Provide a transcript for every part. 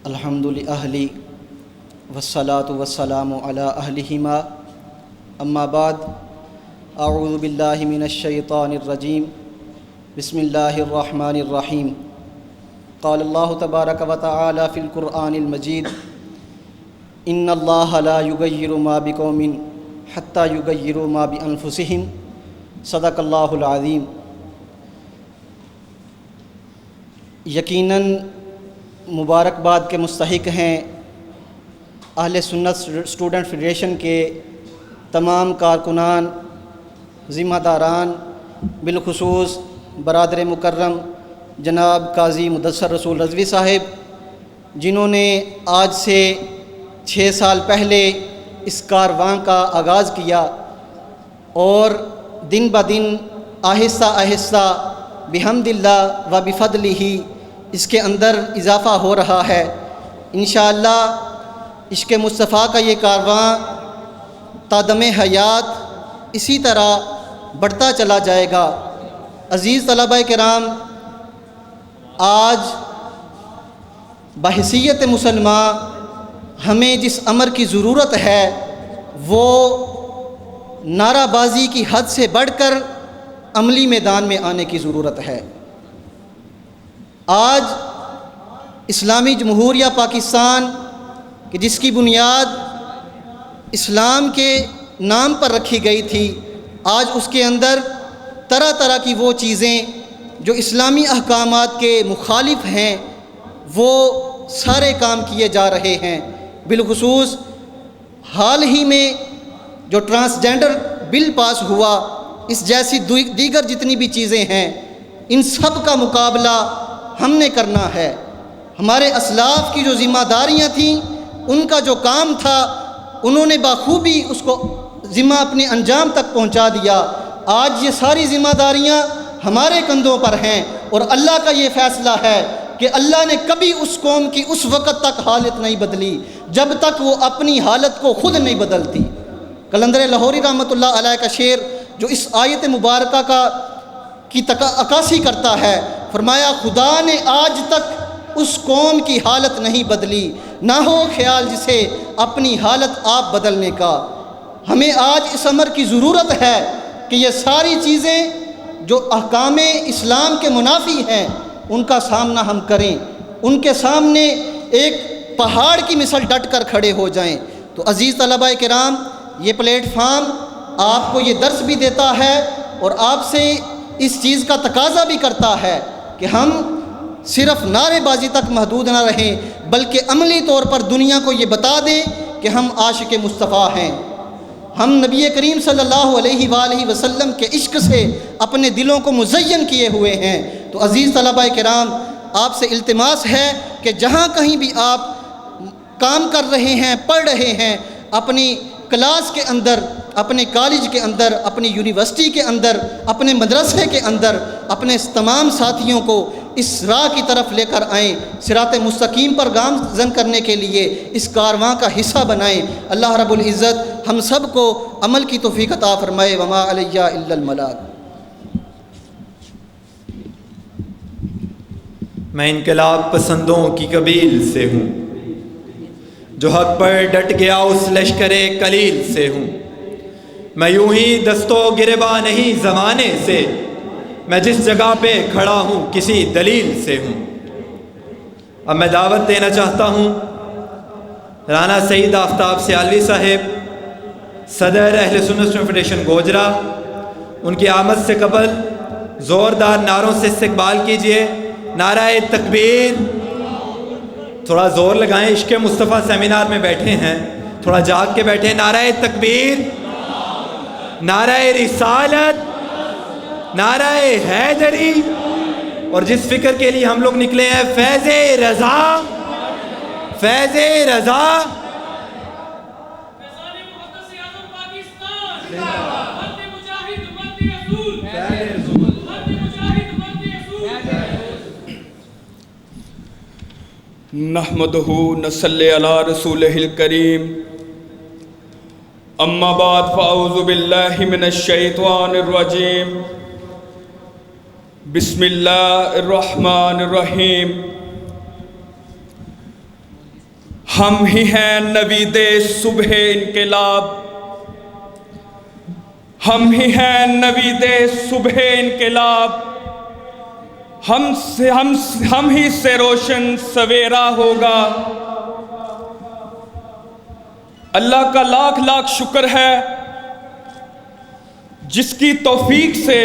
الحمد للہ والصلاة والسلام علی اہلہما اما بعد اعوذ باللہ من الشیطان الرجیم بسم اللہ الرحمن الرحیم قال اللہ تبارک و تعالی فی القرآن المجید ان اللہ لا یغیر ما بقوم حتی یغیروا ما بانفسہم صدق اللہ العظیم۔ یقیناً مبارکباد کے مستحق ہیں اہل سنت اسٹوڈنٹ فیڈریشن کے تمام کارکنان، ذمہ داران، بالخصوص برادر مکرم جناب قاضی مدثر رسول رضوی صاحب، جنہوں نے آج سے 6 سال پہلے اس کارواں کا آغاز کیا اور دن بدن آہستہ آہستہ بحمد اللہ و بفضلہ اس کے اندر اضافہ ہو رہا ہے۔ انشاءاللہ عشق مصطفیٰ کا یہ کارواں تادم حیات اسی طرح بڑھتا چلا جائے گا۔ عزیز طلبہ کرام، آج بحیثیت مسلمان ہمیں جس امر کی ضرورت ہے وہ نعرہ بازی کی حد سے بڑھ کر عملی میدان میں آنے کی ضرورت ہے۔ آج اسلامی جمہوریہ پاکستان کہ جس کی بنیاد اسلام کے نام پر رکھی گئی تھی، آج اس کے اندر طرح طرح کی وہ چیزیں جو اسلامی احکامات کے مخالف ہیں وہ سارے کام کیے جا رہے ہیں۔ بالخصوص حال ہی میں جو ٹرانسجینڈر بل پاس ہوا، اس جیسی دیگر جتنی بھی چیزیں ہیں، ان سب کا مقابلہ ہم نے کرنا ہے۔ ہمارے اسلاف کی جو ذمہ داریاں تھیں، ان کا جو کام تھا، انہوں نے بخوبی اس کو ذمہ اپنے انجام تک پہنچا دیا۔ آج یہ ساری ذمہ داریاں ہمارے کندھوں پر ہیں اور اللہ کا یہ فیصلہ ہے کہ اللہ نے کبھی اس قوم کی اس وقت تک حالت نہیں بدلی جب تک وہ اپنی حالت کو خود نہیں بدلتی۔ قلندر لاہوری رحمۃ اللہ علیہ کا شعر جو اس آیت مبارکہ کی عکاسی کرتا ہے، فرمایا خدا نے آج تک اس قوم کی حالت نہیں بدلی، نہ ہو خیال جسے اپنی حالت آپ بدلنے کا۔ ہمیں آج اس امر کی ضرورت ہے کہ یہ ساری چیزیں جو احکام اسلام کے منافی ہیں ان کا سامنا ہم کریں، ان کے سامنے ایک پہاڑ کی مثل ڈٹ کر کھڑے ہو جائیں۔ تو عزیز طلبہ کرام، یہ پلیٹ فارم آپ کو یہ درس بھی دیتا ہے اور آپ سے اس چیز کا تقاضا بھی کرتا ہے کہ ہم صرف نعرے بازی تک محدود نہ رہیں بلکہ عملی طور پر دنیا کو یہ بتا دیں کہ ہم عاشق مصطفیٰ ہیں، ہم نبی کریم صلی اللہ علیہ وآلہ وسلم کے عشق سے اپنے دلوں کو مزین کیے ہوئے ہیں۔ تو عزیز طلبہ کرام، آپ سے التماس ہے کہ جہاں کہیں بھی آپ کام کر رہے ہیں، پڑھ رہے ہیں، اپنی کلاس کے اندر، اپنے کالج کے اندر، اپنی یونیورسٹی کے اندر، اپنے مدرسے کے اندر اپنے تمام ساتھیوں کو اس راہ کی طرف لے کر آئیں، صراط مستقیم پر گامزن کرنے کے لیے اس کارواں کا حصہ بنائیں۔ اللہ رب العزت ہم سب کو عمل کی توفیق عطا فرمائے۔ وما علیہ الا البلاغ۔ میں انقلاب پسندوں کی قبیل سے ہوں، جو حق پر ڈٹ گیا اس لشکر قلیل سے ہوں۔ میں یوں ہی دستو گریباں نہیں زمانے سے، میں جس جگہ پہ کھڑا ہوں کسی دلیل سے ہوں۔ اب میں دعوت دینا چاہتا ہوں رانا سعید آفتاب سیالوی صاحب، صدر اہل سنت فیڈریشن گوجرا، ان کی آمد سے قبل زوردار نعروں سے استقبال کیجئے۔ نعرہ تکبیر، تھوڑا زور لگائیں، عشق مصطفیٰ سیمینار میں بیٹھے ہیں، تھوڑا جاگ کے بیٹھے۔ نعرہ تکبیر، نعرہ رسالت، نعرہ حیدری، اور جس فکر کے لیے ہم لوگ نکلے ہیں، فیض رضا، فیض رضا۔ نحمدہ نصلی علی رسولہ الکریم، اما بعد فاعوذ باللہ من الشیطان الرجیم، بسم اللہ الرحمن الرحیم۔ ہم ہی ہیں نوید صبح انقلاب، ہم ہی ہیں نوید صبح انقلاب، ہم ہی سے روشن سویرا ہوگا۔ اللہ کا لاکھ لاکھ شکر ہے جس کی توفیق سے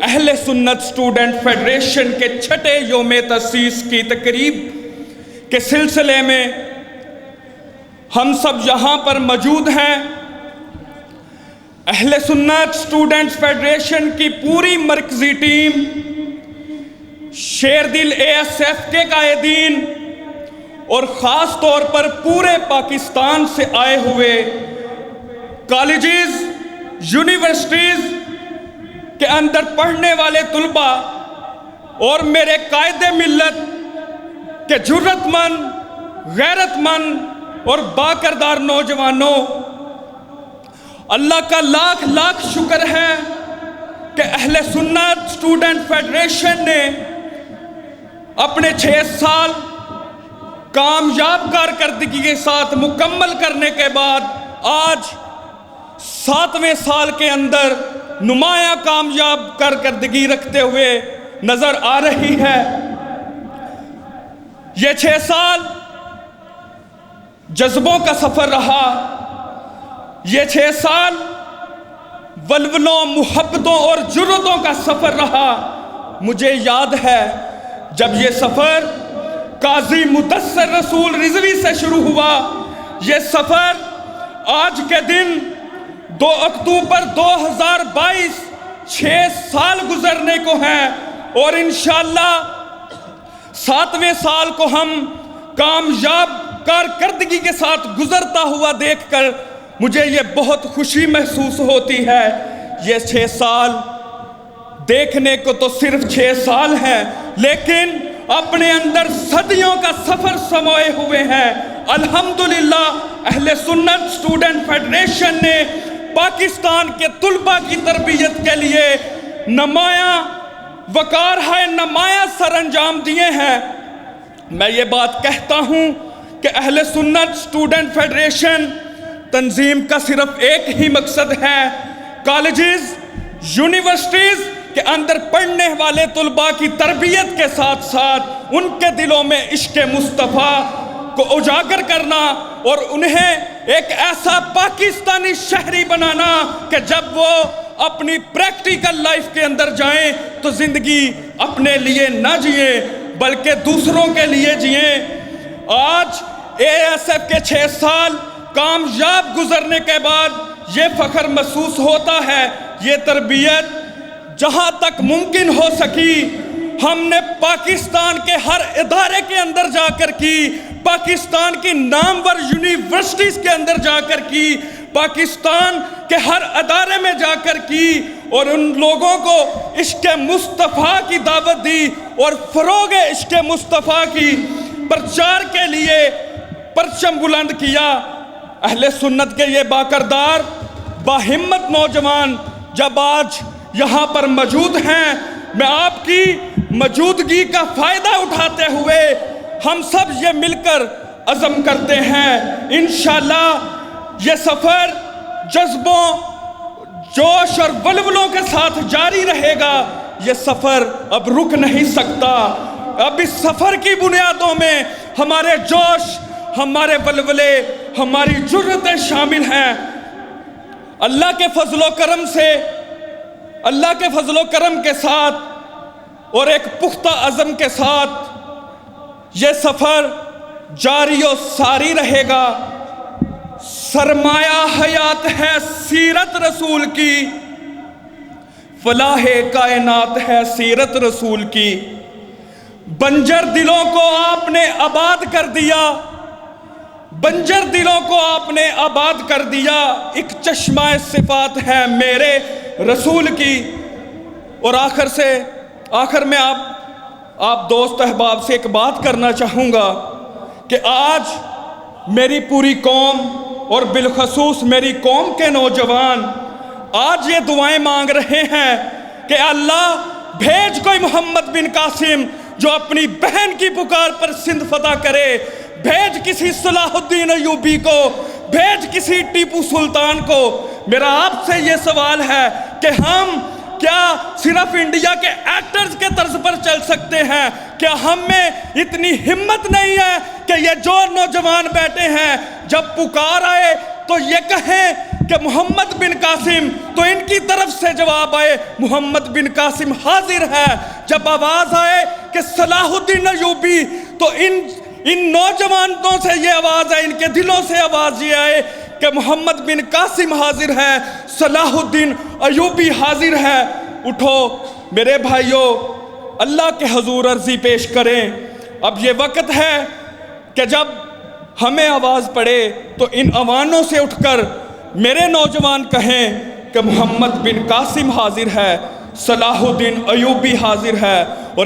اہل سنت اسٹوڈنٹ فیڈریشن کے چھٹے یوم تاسیس کی تقریب کے سلسلے میں ہم سب یہاں پر موجود ہیں۔ اہل سنت اسٹوڈنٹ فیڈریشن کی پوری مرکزی ٹیم، شیر دل ASF کے قائدین اور خاص طور پر پورے پاکستان سے آئے ہوئے کالجز، یونیورسٹیز کے اندر پڑھنے والے طلباء اور میرے قائد ملت کے جرت مند، غیرت مند اور باکردار نوجوانوں، اللہ کا لاکھ لاکھ شکر ہے کہ اہل سنت اسٹوڈنٹ فیڈریشن نے اپنے 6 سال کامیاب کارکردگی کے ساتھ مکمل کرنے کے بعد آج 7ویں سال کے اندر نمایاں کامیاب کارکردگی رکھتے ہوئے نظر آ رہی ہے۔ یہ 6 سال جذبوں کا سفر رہا، یہ 6 سال ولولوں، محبتوں اور جرتوں کا سفر رہا۔ مجھے یاد ہے جب یہ سفر قاضی مدثر رسول رضوی سے شروع ہوا، یہ سفر آج کے دن 2 اکتوبر 2022 6 سال گزرنے کو ہیں، اور انشاءاللہ 7ویں سال کو ہم کامیاب کارکردگی کے ساتھ گزرتا ہوا دیکھ کر مجھے یہ بہت خوشی محسوس ہوتی ہے۔ یہ 6 سال دیکھنے کو تو صرف 6 سال ہیں، لیکن اپنے اندر صدیوں کا سفر سموئے ہوئے ہیں۔ الحمدللہ اہل سنت اسٹوڈنٹ فیڈریشن نے پاکستان کے طلباء کی تربیت کے لیے نمایاں وقار ہے، نمایاں سر انجام دیے ہیں۔ میں یہ بات کہتا ہوں کہ اہل سنت اسٹوڈنٹ فیڈریشن تنظیم کا صرف ایک ہی مقصد ہے، کالجز، یونیورسٹیز کے اندر پڑھنے والے طلباء کی تربیت کے ساتھ ساتھ ان کے دلوں میں عشق مصطفیٰ کو اجاگر کرنا اور انہیں ایک ایسا پاکستانی شہری بنانا کہ جب وہ اپنی پریکٹیکل لائف کے اندر جائیں تو زندگی اپنے لیے نہ جئیں بلکہ دوسروں کے لیے جئیں۔ آج ASF کے 6 سال کامیاب گزرنے کے بعد یہ فخر محسوس ہوتا ہے، یہ تربیت جہاں تک ممکن ہو سکی ہم نے پاکستان کے ہر ادارے کے اندر جا کر کی، پاکستان کی نامور یونیورسٹیز کے اندر جا کر کی، پاکستان کے ہر ادارے میں جا کر کی اور ان لوگوں کو عشق مصطفیٰ کی دعوت دی اور فروغ عشق مصطفیٰ کی پرچار کے لیے پرچم بلند کیا۔ اہل سنت کے یہ باکردار، باہمت نوجوان جب آج یہاں پر موجود ہیں، میں آپ کی موجودگی کا فائدہ اٹھاتے ہوئے ہم سب یہ مل کر عزم کرتے ہیں انشاءاللہ یہ سفر جذبوں، جوش اور ولولوں کے ساتھ جاری رہے گا۔ یہ سفر اب رک نہیں سکتا، اب اس سفر کی بنیادوں میں ہمارے جوش، ہمارے ولولے، ہماری جرتیں شامل ہیں۔ اللہ کے فضل و کرم سے، اللہ کے فضل و کرم کے ساتھ اور ایک پختہ عزم کے ساتھ یہ سفر جاری و ساری رہے گا۔ سرمایہ حیات ہے سیرت رسول کی، فلاح کائنات ہے سیرت رسول کی۔ بنجر دلوں کو آپ نے آباد کر دیا، بنجر دلوں کو آپ نے آباد کر دیا، ایک چشمہ صفات ہے میرے رسول کی۔ اور آخر میں آپ دوست احباب سے ایک بات کرنا چاہوں گا کہ آج میری پوری قوم اور بالخصوص میری قوم کے نوجوان آج یہ دعائیں مانگ رہے ہیں کہ اللہ بھیج کوئی محمد بن قاسم جو اپنی بہن کی پکار پر سندھ فتح کرے، بھیج کسی صلاح الدین ایوبی کو، بھیج کسی ٹیپو سلطان کو۔ میرا آپ سے یہ سوال ہے کہ ہم کیا صرف انڈیا کے ایکٹرز کے طرز پر چل سکتے ہیں؟ کیا ہم میں اتنی ہمت نہیں ہے کہ یہ جو نوجوان بیٹھے ہیں جب پکار آئے تو یہ کہیں کہ محمد بن قاسم، تو ان کی طرف سے جواب آئے محمد بن قاسم حاضر ہے۔ جب آواز آئے کہ صلاح الدین ایوبی، تو ان نوجوانوں سے یہ آواز ہے، ان کے دلوں سے آواز یہ آئے کہ محمد بن قاسم حاضر ہے، صلاح الدین ایوبی حاضر ہے۔ اٹھو میرے بھائیوں، اللہ کے حضور عرضی پیش کریں۔ اب یہ وقت ہے کہ جب ہمیں آواز پڑے تو ان اوانوں سے اٹھ کر میرے نوجوان کہیں کہ محمد بن قاسم حاضر ہے، صلاح الدین ایوبی حاضر ہے۔ اور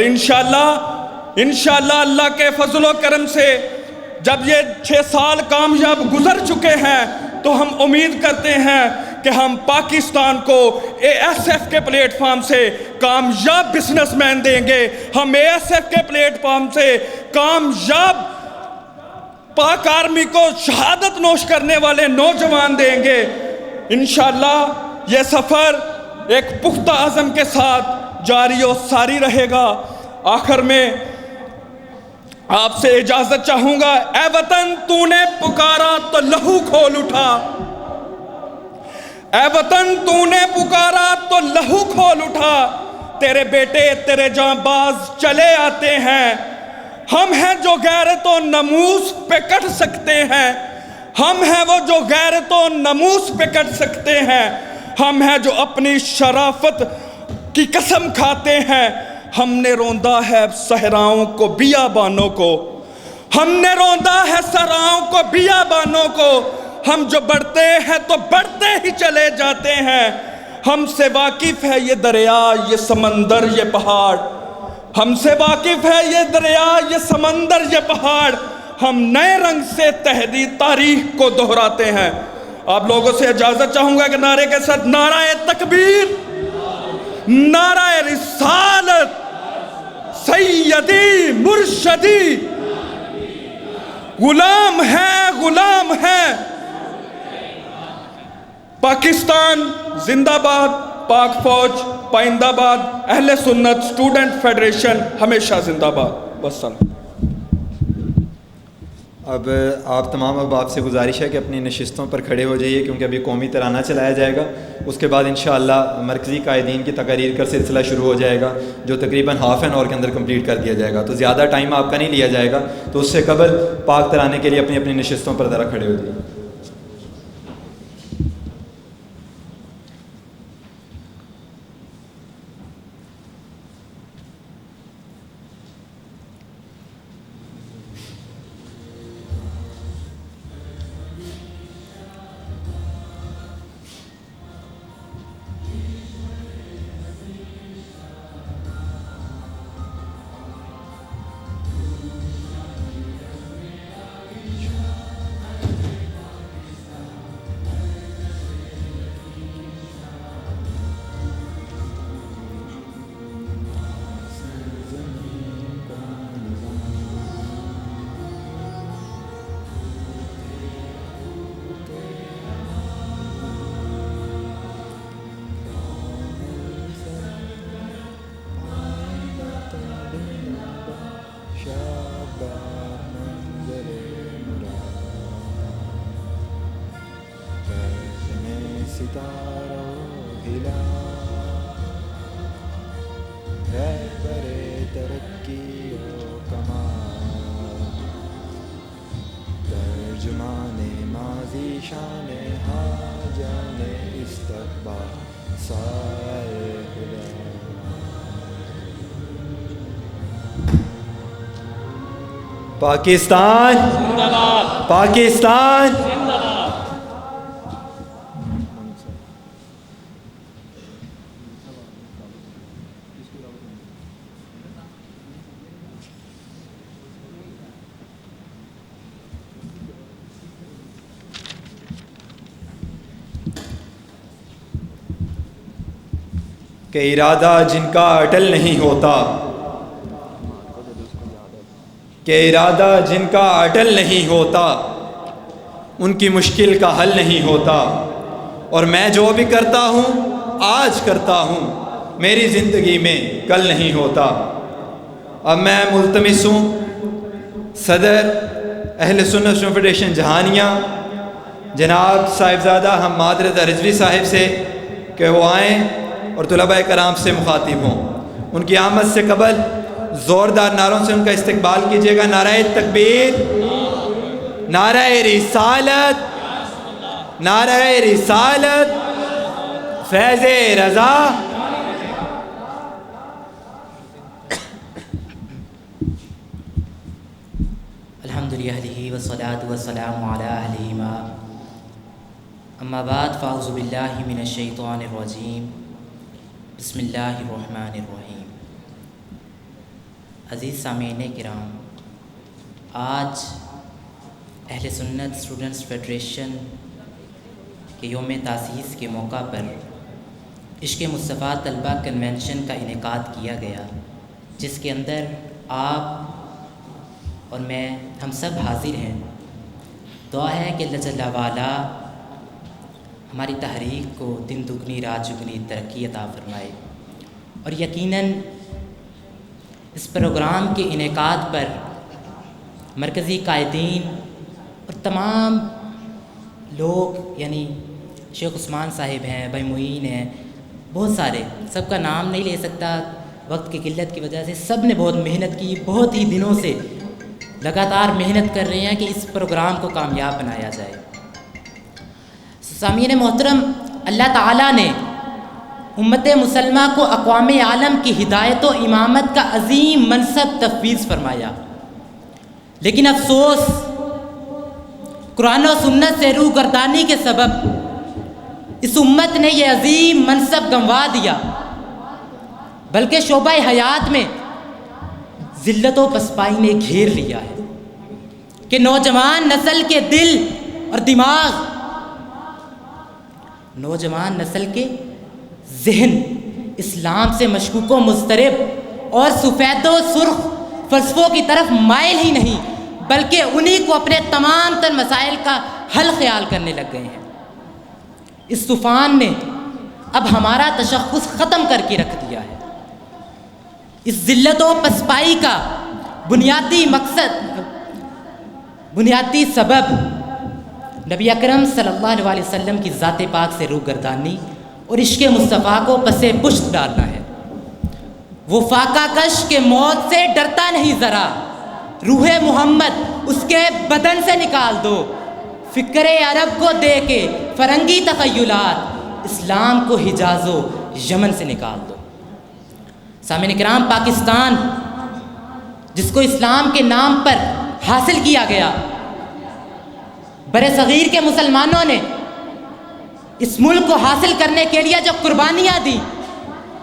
انشاءاللہ اللہ کے فضل و کرم سے جب یہ 6 سال کامیاب گزر چکے ہیں تو ہم امید کرتے ہیں کہ ہم پاکستان کو ASF کے پلیٹ فارم سے کامیاب بزنس مین دیں گے، ہم ASF کے پلیٹ فارم سے کامیاب پاک آرمی کو شہادت نوش کرنے والے نوجوان دیں گے۔ انشاءاللہ یہ سفر ایک پختہ عزم کے ساتھ جاری و ساری رہے گا۔ آخر میں آپ سے اجازت چاہوں گا، اے وطن تو نے پکارا تو لہو کھول اٹھا، اے وطن تو نے پکارا تو لہو کھول اٹھا، تیرے بیٹے تیرے جاں باز چلے آتے ہیں۔ ہم ہیں جو غیرت و ناموس پہ کٹ سکتے ہیں، ہم ہیں وہ جو غیرت و ناموس پہ کٹ سکتے ہیں، ہم ہیں جو اپنی شرافت کی قسم کھاتے ہیں۔ ہم نے روندا ہے صحراؤں کو بیابانوں کو، ہم نے روندا ہے صحراؤں کو بیابانوں کو، ہم جو بڑھتے ہیں تو بڑھتے ہی چلے جاتے ہیں۔ ہم سے واقف ہے یہ دریا، یہ سمندر، یہ پہاڑ، ہم سے واقف ہے یہ دریا، یہ سمندر، یہ پہاڑ، ہم نئے رنگ سے تحدید تاریخ کو دہراتے ہیں۔ آپ لوگوں سے اجازت چاہوں گا کہ نعرے کے ساتھ نعرہ تکبیر، نعرہ رسالت، سیدی مرشدی، غلام ہے غلام ہے، پاکستان زندہ باد، پاک فوج پائندہ باد، اہل سنت اسٹوڈنٹ فیڈریشن ہمیشہ زندہ باد۔ والسلام۔ اب آپ تمام احباب سے گزارش ہے کہ اپنی نشستوں پر کھڑے ہو جائیے، کیونکہ ابھی قومی ترانہ چلایا جائے گا۔ اس کے بعد انشاءاللہ مرکزی قائدین کی تقاریر کا سلسلہ شروع ہو جائے گا، جو تقریباً ½ این آور کے اندر کمپلیٹ کر دیا جائے گا، تو زیادہ ٹائم آپ کا نہیں لیا جائے گا۔ تو اس سے قبل پاک ترانے کے لیے اپنی اپنی نشستوں پر ذرا کھڑے ہو جائیے۔ پاکستان پاکستان کہ ارادہ جن کا اٹل نہیں ہوتا، کہ ارادہ جن کا اٹل نہیں ہوتا ان کی مشکل کا حل نہیں ہوتا، اور میں جو بھی کرتا ہوں آج کرتا ہوں، میری زندگی میں کل نہیں ہوتا۔ اب میں ملتمس ہوں صدر اہل سنت فیڈریشن جہانیہ جناب صاحبزادہ حماد رضا رضوی صاحب سے کہ وہ آئیں اور طلباء کرام سے مخاطب ہوں۔ ان کی آمد سے قبل زوردار نعروں سے ان کا استقبال کیجیے گا۔ نعرہ تکبیر، نعرہ رسالت، نعرہ رسالت، فیض رضا۔ الحمدللہ والصلاة والسلام علی اہلہ اما بعد فاعوذ باللہ من الشیطان الرجیم بسم اللہ الرحمن الرحیم۔ عزیز سامعین کرام، آج اہل سنت اسٹوڈنٹس فیڈریشن کے یوم تاسیس کے موقع پر عشق مصطفیٰ طلبہ کنونشن کا انعقاد کیا گیا، جس کے اندر آپ اور میں ہم سب حاضر ہیں۔ دعا ہے کہ اللہ جل وعلا ہماری تحریک کو دن دگنی رات چگنی ترقی عطا فرمائے، اور یقیناً اس پروگرام کے انعقاد پر مرکزی قائدین اور تمام لوگ، یعنی شیخ عثمان صاحب ہیں، بھائی معین ہیں، بہت سارے، سب کا نام نہیں لے سکتا وقت کی قلت کی وجہ سے، سب نے بہت محنت کی، بہت ہی دنوں سے لگاتار محنت کر رہے ہیں کہ اس پروگرام کو کامیاب بنایا جائے۔ سامعین محترم، اللہ تعالیٰ نے امت مسلمہ کو اقوام عالم کی ہدایت و امامت کا عظیم منصب تفویض فرمایا، لیکن افسوس قرآن و سنت سے روگردانی کے سبب اس امت نے یہ عظیم منصب گنوا دیا، بلکہ شعبہ حیات میں ذلت و پسپائی نے گھیر لیا ہے کہ نوجوان نسل کے دل اور دماغ، نوجوان نسل کے ذہن اسلام سے مشکوک و مضطرب اور سفید و سرخ فلسفوں کی طرف مائل ہی نہیں، بلکہ انہی کو اپنے تمام تر مسائل کا حل خیال کرنے لگ گئے ہیں۔ اس طوفان نے اب ہمارا تشخص ختم کر کے رکھ دیا ہے۔ اس ذلت و پسپائی کا بنیادی مقصد، بنیادی سبب نبی اکرم صلی اللہ علیہ وسلم کی ذات پاک سے روگردانی اور عشق مصطفیٰ کو پس پشت ڈالنا ہے۔ وہ فاقہ کش کے موت سے ڈرتا نہیں ذرا، روح محمد اس کے بدن سے نکال دو، فکر عرب کو دے کے فرنگی تخیلات، اسلام کو حجاز و یمن سے نکال دو۔ سامعین کرام، پاکستان جس کو اسلام کے نام پر حاصل کیا گیا، برصغیر کے مسلمانوں نے اس ملک کو حاصل کرنے کے لیے جو قربانیاں دی،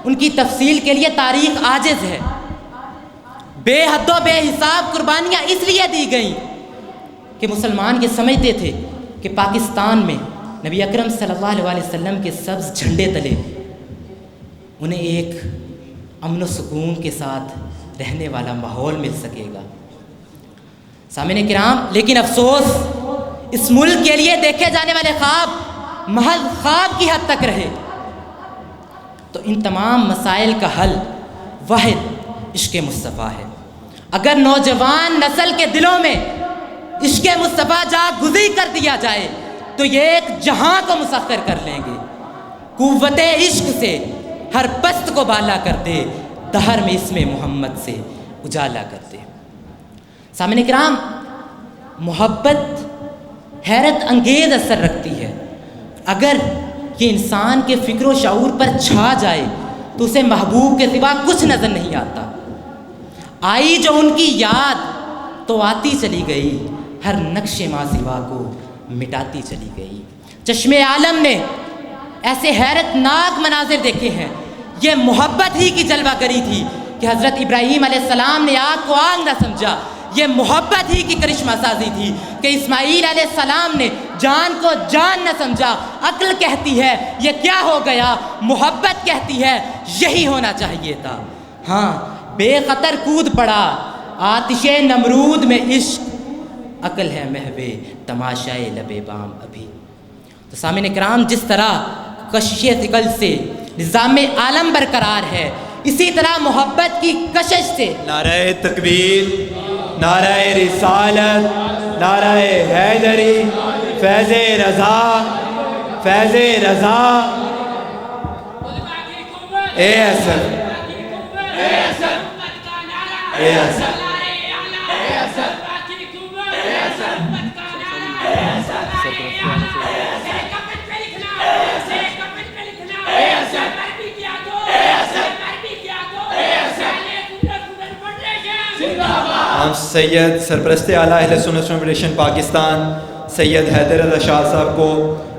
ان کی تفصیل کے لیے تاریخ عاجز ہے۔ بے حد و بے حساب قربانیاں اس لیے دی گئیں کہ مسلمان یہ سمجھتے تھے کہ پاکستان میں نبی اکرم صلی اللہ علیہ وسلم کے سبز جھنڈے تلے انہیں ایک امن و سکون کے ساتھ رہنے والا ماحول مل سکے گا۔ سامعین کرام، لیکن افسوس اس ملک کے لیے دیکھے جانے والے خواب محض خواب کی حد تک رہے۔ تو ان تمام مسائل کا حل واحد عشق مصطفیٰ ہے۔ اگر نوجوان نسل کے دلوں میں عشق مصطفیٰ جاگ گزی کر دیا جائے تو یہ ایک جہاں کو مسخر کر لیں گے۔ قوت عشق سے ہر پست کو بالا کر دے، دہر میں اسم محمد سے اجالا کر دے۔ سامعین کرام، محبت حیرت انگیز اثر رکھتی ہے۔ اگر یہ انسان کے فکر و شعور پر چھا جائے تو اسے محبوب کے سوا کچھ نظر نہیں آتا۔ آئی جو ان کی یاد تو آتی چلی گئی، ہر نقش ماں سوا کو مٹاتی چلی گئی۔ چشم عالم نے ایسے حیرت ناک مناظر دیکھے ہیں۔ یہ محبت ہی کی جلوہ گری تھی کہ حضرت ابراہیم علیہ السلام نے آگ کو آگ نہ سمجھا۔ یہ محبت ہی کی کرشمہ سازی تھی کہ اسماعیل علیہ السلام نے جان کو جان نہ سمجھا۔ عقل کہتی ہے یہ کیا ہو گیا، محبت کہتی ہے یہی ہونا چاہیے تھا۔ ہاں، بے خطر کود پڑا آتش نمرود میں عشق، عقل ہے محو تماشائے لب بام ابھی۔ تو سامعین کرام، جس طرح کشش ثقل سے نظام عالم برقرار ہے، اسی طرح محبت کی کشش سے نعرہ تکبیر، نعرہ رسالت، نعرہ حیدری، فیض رضا، فیض رضا، اے ایسر، اے ایسر، اے ایسر، ہم سید سرپرست اعلیٰ اہل سنت فیڈریشن پاکستان سید حیدر رضا شاہ صاحب کو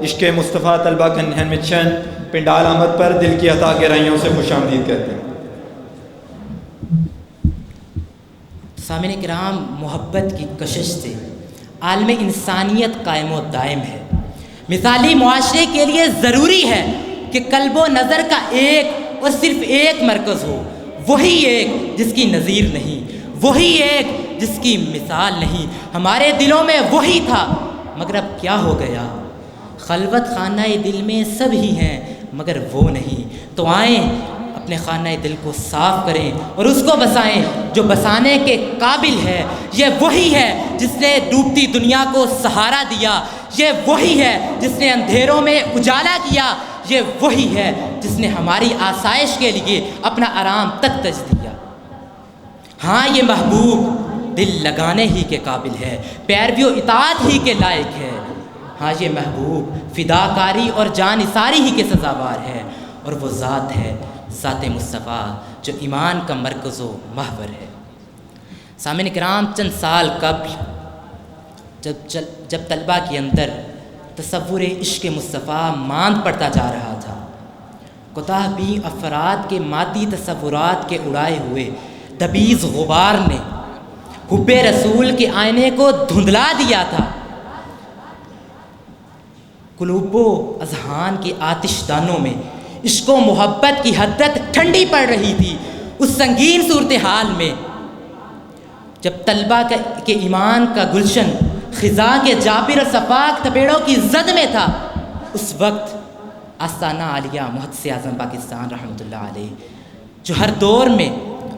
عشق مصطفیٰ طلبہ کنونشن پنڈال احمد پر دل کی عطا گہرائیوں سے خوش آمدید کہتے ہیں۔ سامعین کرام، محبت کی کشش سے عالم انسانیت قائم و دائم ہے۔ مثالی معاشرے کے لیے ضروری ہے کہ قلب و نظر کا ایک اور صرف ایک مرکز ہو، وہی ایک جس کی نظیر نہیں، وہی ایک جس کی مثال نہیں۔ ہمارے دلوں میں وہی تھا مگر اب کیا ہو گیا؟ خلوت خانہ دل میں سب ہی ہیں مگر وہ نہیں۔ تو آئیں اپنے خانہ دل کو صاف کریں اور اس کو بسائیں جو بسانے کے قابل ہے۔ یہ وہی ہے جس نے ڈوبتی دنیا کو سہارا دیا، یہ وہی ہے جس نے اندھیروں میں اجالا کیا، یہ وہی ہے جس نے ہماری آسائش کے لیے اپنا آرام تک تج دیا۔ ہاں یہ محبوب دل لگانے ہی کے قابل ہے، پیروی و اطاعت ہی کے لائق ہے۔ ہاں یہ محبوب فداکاری اور جان نثاری ہی کے سزاوار ہے، اور وہ ذات ہے ذات مصطفیٰ جو ایمان کا مرکز و محور ہے۔ سامعین کرام، چند سال قبل جب طلبہ کے اندر تصور عشق مصطفیٰ ماند پڑتا جا رہا تھا، کوتاہ بین افراد کے مادی تصورات کے اڑائے ہوئے دبیز غبار نے حب رسول کے آئینے کو دھندلا دیا تھا، قلوب و اذہان کے آتش دانوں میں عشق و محبت کی حدت ٹھنڈی پڑ رہی تھی۔ اس سنگین صورتحال میں جب طلبہ کے ایمان کا گلشن خزاں کے جابر و صفاق تپیڑوں کی زد میں تھا، اس وقت آستانہ عالیہ محدث اعظم پاکستان رحمۃ اللہ علیہ، جو ہر دور میں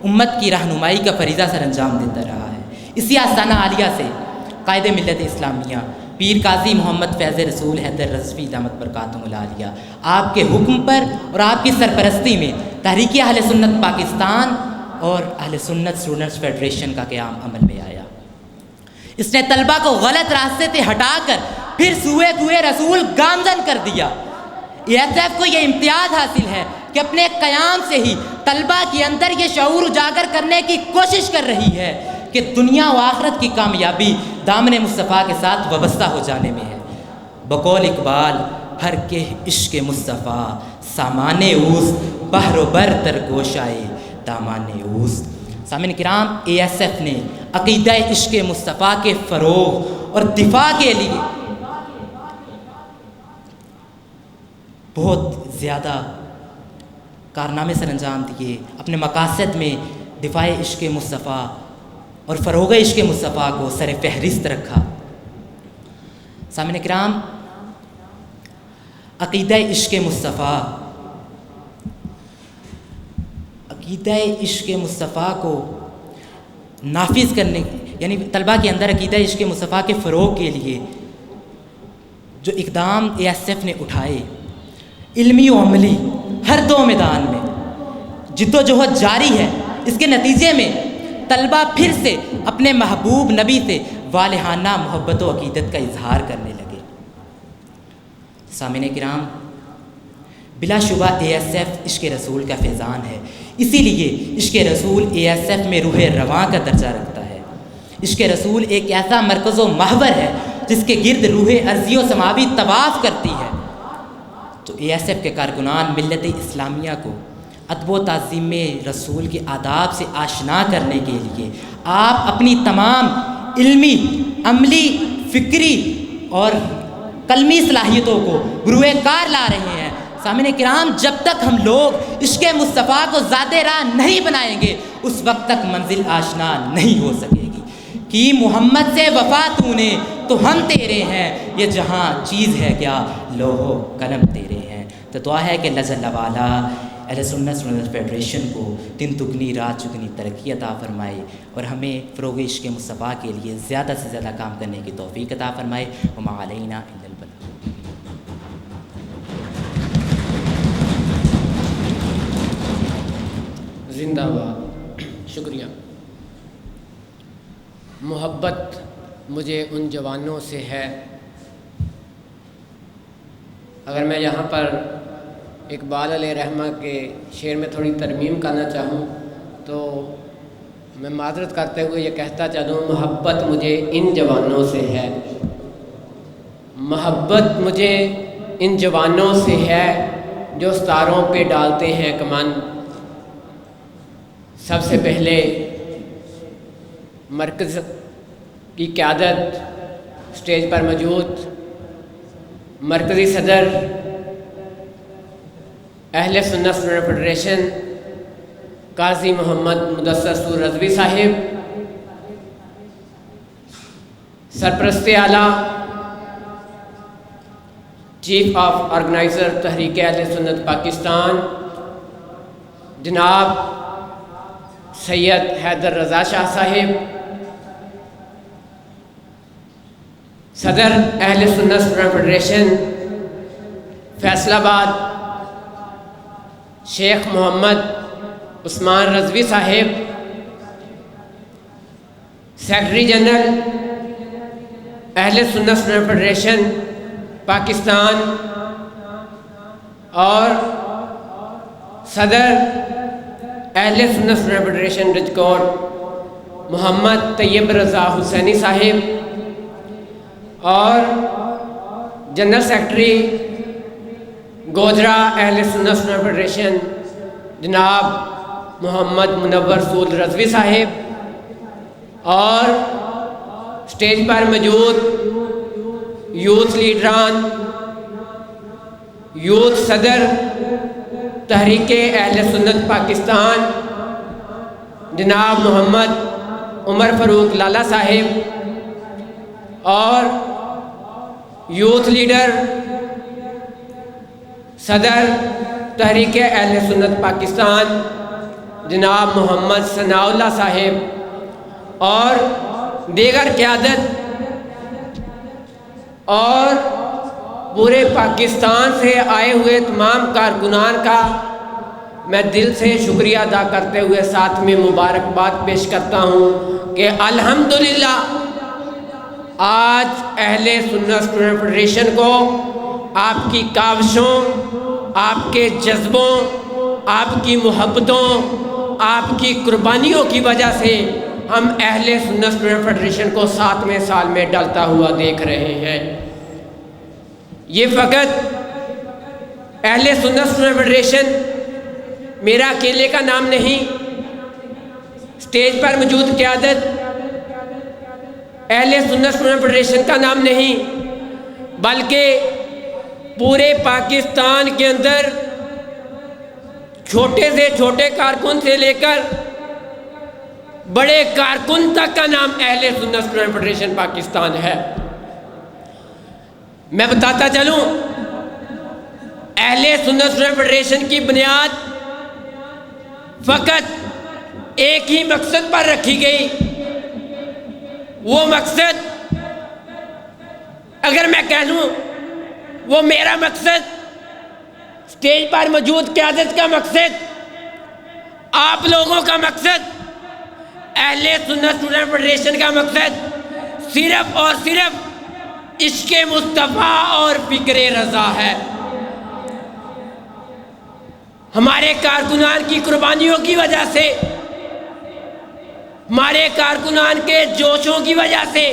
امت کی رہنمائی کا فریضہ سر انجام دیتا رہا ہے، اسی آستانہ عالیہ سے قائد ملت اسلامیہ پیر قاضی محمد فیض رسول حیدر رضوی دامت برکاتہم العالیہ، آپ کے حکم پر اور آپ کی سرپرستی میں تحریک اہل سنت پاکستان اور اہل سنت اسٹوڈنٹس فیڈریشن کا قیام عمل میں آیا۔ اس نے طلبہ کو غلط راستے سے ہٹا کر پھر سوئے کوئے رسول گامزن کر دیا۔ ESF کو یہ امتیاز حاصل ہے کہ اپنے قیام سے ہی طلبہ کے اندر یہ شعور اجاگر کرنے کی کوشش کر رہی ہے کہ دنیا و آخرت کی کامیابی دامن مصطفیٰ کے ساتھ وابستہ ہو جانے میں ہے۔ بقول اقبال، ہر کے عشق مصطفیٰ سامان اوست، بحر و بر تر گوشائے دامان اوست۔ سامعین کرام، ASF نے عقیدہ عشق مصطفیٰ کے فروغ اور دفاع کے لیے بہت زیادہ کارنامے سر انجام دیے، اپنے مقاصد میں دفاع عشق مصطفیٰ اور فروغ عشق مصطفیٰ کو سر فہرست رکھا۔ سامعین کرام، عقیدہ عشق مصطفیٰ، عقیدہ عشق مصطفیٰ کو نافذ کرنے، یعنی طلبہ کے اندر عقیدہ عشق مصطفیٰ کے فروغ کے لیے جو اقدام ASF نے اٹھائے، علمی و عملی ہر دو میدان میں جد و جہد جاری ہے۔ اس کے نتیجے میں طلبہ پھر سے اپنے محبوب نبی سے والہانہ محبت و عقیدت کا اظہار کرنے لگے۔ سامعین کرام، بلا شبہ ASF عشق رسول کا فیضان ہے، اسی لیے عشق رسول ASF میں روح رواں کا درجہ رکھتا ہے۔ عشق رسول ایک ایسا مرکز و محور ہے جس کے گرد روح ارضی و سماوی طواف کرتی ہے۔ تو ASF کے کارکنان ملت اسلامیہ کو ادب و تعظیم رسول کے آداب سے آشنا کرنے کے لیے آپ اپنی تمام علمی، عملی، فکری اور قلمی صلاحیتوں کو بروئے کار لا رہے ہیں۔ سامعین کرام، جب تک ہم لوگ عشق مصطفیٰ کو ذات راہ نہیں بنائیں گے اس وقت تک منزل آشنا نہیں ہو سکے گی۔ کہ محمد سے وفا تو نے تو ہم تیرے ہیں، یہ جہاں چیز ہے کیا لوح و قلم تیرے ہیں۔ تو دعا ہے کہ اللہ جل وعلا اہل سنت فیڈریشن کو دن دگنی رات چگنی ترقی عطا فرمائے اور ہمیں فروغ عشق مصطفیٰ کے لیے زیادہ سے زیادہ کام کرنے کی توفیق عطا فرمائے۔ وما علینا الا البلاغ۔ زندہ باد۔ شکریہ۔ محبت مجھے ان جوانوں سے ہے، اگر میں یہاں پر اقبال علیہ رحمہ کے شعر میں تھوڑی ترمیم کرنا چاہوں تو میں معذرت کرتے ہوئے یہ کہتا چلوں، محبت مجھے ان جوانوں سے ہے، محبت مجھے ان جوانوں سے ہے جو ستاروں پہ ڈالتے ہیں کمان۔ سب سے پہلے مرکز کی قیادت اسٹیج پر موجود مرکزی صدر اہل سنت فیڈریشن قاضی محمد مدثر سور رضوی صاحب، سرپرست اعلیٰ چیف آف آرگنائزر تحریک اہل سنت پاکستان جناب سید حیدر رضا شاہ صاحب، صدر اہل سنت فیڈریشن فیصل آباد شیخ محمد عثمان رضوی صاحب، سیکرٹری جنرل اہل سنت فیڈریشن پاکستان اور صدر اہل سنت فیڈریشن رجکوٹ محمد طیب رضا حسینی صاحب اور جنرل سیکرٹری گوجرا اہل سنت فیڈریشن جناب محمد منور سود رضوی صاحب اور اسٹیج پر موجود یوتھ لیڈران، یوتھ صدر تحریک اہل سنت پاکستان جناب محمد عمر فاروق لالا صاحب اور یوتھ لیڈر صدر تحریک اہل سنت پاکستان جناب محمد ثناء اللہ صاحب اور دیگر قیادت اور پورے پاکستان سے آئے ہوئے تمام کارکنان کا میں دل سے شکریہ ادا کرتے ہوئے ساتھ میں مبارکباد پیش کرتا ہوں کہ الحمدللہ آج اہل سنت فیڈریشن کو آپ کی کاوشوں، آپ کے جذبوں، آپ کی محبتوں، آپ کی قربانیوں کی وجہ سے ہم اہل سنت فیڈریشن کو 7ویں سال میں ڈلتا ہوا دیکھ رہے ہیں۔ یہ فقط اہل سنت فیڈریشن میرا اکیلے کا نام نہیں، اسٹیج پر موجود قیادت اہل سنت فیڈریشن کا نام نہیں، بلکہ پورے پاکستان کے اندر چھوٹے سے چھوٹے کارکن سے لے کر بڑے کارکن تک کا نام اہل سنت فیڈریشن پاکستان ہے۔ میں بتاتا چلوں، اہل سنت فیڈریشن کی بنیاد فقط ایک ہی مقصد پر رکھی گئی، وہ مقصد اگر میں کہہ لوں وہ میرا مقصد، اسٹیج پر موجود قیادت کا مقصد، آپ لوگوں کا مقصد، اہل سنت فیڈریشن کا مقصد صرف اور صرف عشق مصطفیٰ اور فکر رضا ہے۔ ہمارے کارکنان کی قربانیوں کی وجہ سے، ہمارے کارکنان کے جوشوں کی وجہ سے